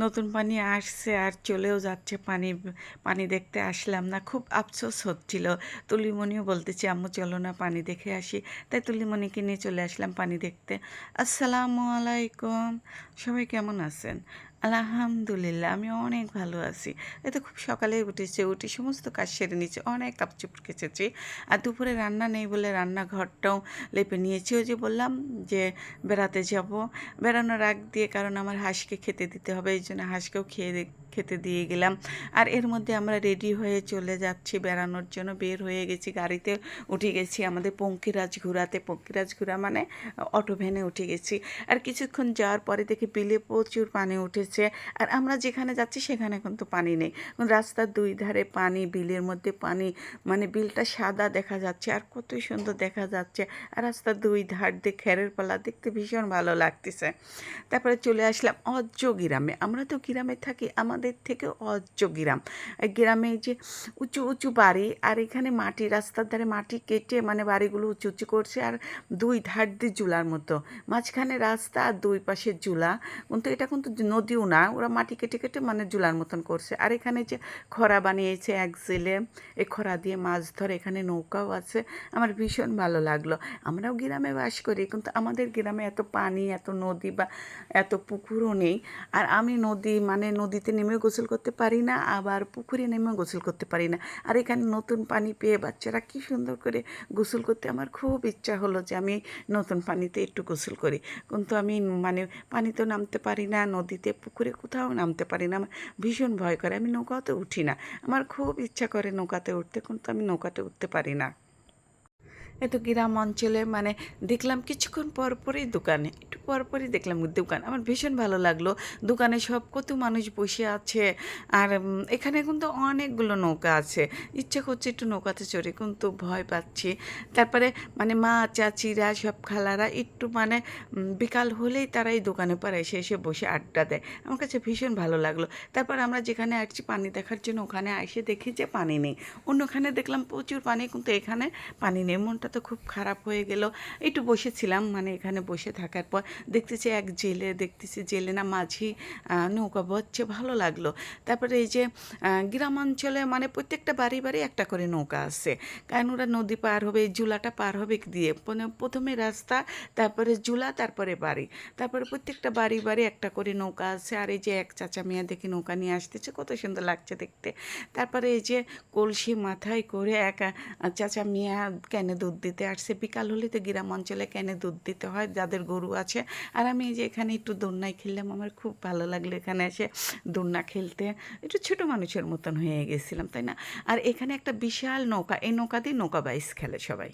নতুন পানি আসছে আর চলেও যাচ্ছে। পানি দেখতে আসলাম না, খুব আফসোস হচ্ছিল। তুলিমণিও বলতেছে আম্মু চলো না পানি দেখে আসি, তাই তুলিমণিকে নিয়ে চলে আসলাম পানি দেখতে। আসসালামু আলাইকুম, সবাই কেমন আছেন? আলহামদুলিল্লাহ, আমি অনেক ভালো আছি। এই তো খুব সকালে উঠে সমস্ত কাজ সেরে নিয়েছি, অনেক কাপচুপ কেচেছি। আর দুপুরে রান্না নেই বলে রান্নাঘরটাও লেপে নিয়েছি। ওই যে বললাম যে বেড়াতে যাব, বেড়ানোর আগ দিয়ে, কারণ আমার হাঁসকে খেতে দিতে হবে, এই জন্য হাঁসকেও খেতে দিয়ে গেলাম। আর এর মধ্যে আমরা রেডি হয়ে চলে যাচ্ছি বেড়ানোর জন্য, বের হয়ে গেছি, গাড়িতে উঠে গেছি আমাদের পঙ্কিরাজ ঘোরাতে। পঙ্কিরাজ ঘোরা মানে অটো ভ্যানে উঠে গেছি। আর কিছুক্ষণ যাওয়ার পরে দেখি বিলে প্রচুর পানি উঠেছে। আর আমরা যেখানে যাচ্ছি সেখানে কিন্তু পানি নেই, রাস্তার দুই ধারে পানি, বিলের মধ্যে পানি, মানে বিলটা সাদা দেখা যাচ্ছে আর কতই সুন্দর দেখা যাচ্ছে। আর রাস্তার দুই ধার দিয়ে খেরের পালা, দেখতে ভীষণ ভালো লাগতেছে। তারপরে চলে আসলাম অজ্জ গ্রামে। আমরা তো গ্রামে থাকি, আমাদের থেকে অজ্জ গ্রাম। এই গ্রামে যে উঁচু উঁচু বাড়ি, আর এখানে মাটি, রাস্তার ধারে মাটি কেটে মানে বাড়িগুলো উঁচু উঁচু করছে, আর দুই ধার দিয়ে জুলার মতো, মাঝখানে রাস্তা আর দুই পাশে জুলা। কিন্তু এটা কিন্তু নদীও না, ওরা মাটি কেটে কেটে মানে জুলার মতন করছে। আর এখানে যে খরা বানিয়েছে এক জেলে, এই খরা দিয়ে মাছ ধরে, এখানে নৌকাও আছে। আমার ভীষণ ভালো লাগলো। আমরাও গ্রামে বাস করি, কিন্তু আমাদের গ্রামে এত পানি, এত নদী বা এত পুকুরও নেই। আর আমি মানে নদীতে নেমেও গোসল করতে পারি না, আবার পুকুরে নেমেও গোসল করতে পারি না। আর এখানে নতুন পানি পেয়ে বাচ্চারা কী সুন্দর করে গোসল করতে, আমার খুব ইচ্ছা হলো যে আমি নতুন পানিতে একটু গোসল করি। কিন্তু আমি মানে পানিতেও নামতে পারি না, নদীতে পুকুরে কোথাও নামতে পারি না, আমার ভীষণ ভয় করে। আমি নৌকাতে উঠি না, আমার খুব ইচ্ছা করে নৌকাতে উঠতে, কিন্তু আমি নৌকাতে উঠতে পারি না। এ তো গ্রাম অঞ্চলে মানে দেখলাম কিছুক্ষণ পর পরই দোকানে, একটু পর পরই দেখলাম দোকান, আমার ভীষণ ভালো লাগলো। দোকানে সব কত মানুষ বসে আছে। আর এখানে কিন্তু অনেকগুলো নৌকা আছে, ইচ্ছে করছে একটু নৌকাতে চড়ে, কিন্তু ভয় পাচ্ছি। তারপরে মানে মা চাচিরা সব খালারা একটু মানে বিকাল হলেই তারা এই দোকানে পর এসে এসে বসে আড্ডা দেয়, আমার কাছে ভীষণ ভালো লাগলো। তারপর আমরা যেখানে আসছি পানি দেখার জন্য, ওখানে এসে দেখি যে পানি নেই। অন্যখানে দেখলাম প্রচুর পানি, কিন্তু এখানে পানি নেই। মনটা তো খুব খারাপ হয়ে গেল। একটু বসেছিলাম, মানে এখানে বসে থাকার পর দেখতেছি জেলে না মাঝি নৌকা বচ্ছে, ভালো লাগলো। তারপরে এই যে গ্রামাঞ্চলে মানে প্রত্যেকটা বাড়ি বাড়ি একটা করে নৌকা আছে, কারণ ওরা নদী পার হবে, এই জুলাটা পার হবে দিয়ে, মানে প্রথমে রাস্তা, তারপরে জুলা, তারপরে বাড়ি, তারপরে প্রত্যেকটা বাড়ি বাড়ি একটা করে নৌকা আছে। আর এই যে এক চাচা মেয়া দেখি নৌকা নিয়ে আসতেছে, কত সুন্দর লাগছে দেখতে। তারপরে এই যে কলসি মাথায় করে এক চাচা মিয়া ক্যানে দুধ দিতে আসছে। বিকাল হলে তো গ্রাম অঞ্চলে ক্যানে দুধ দিতে হয় যাদের গরু আছে। আর আমি এই যে এখানে একটু দোলনায় খেললাম, আমার খুব ভালো লাগলো এখানে এসে দোলনা খেলতে। একটু ছোটো মানুষের মতন হয়ে গেছিলাম, তাই না? আর এখানে একটা বিশাল নৌকা, এই নৌকা দিয়ে নৌকা বাইচ খেলে সবাই।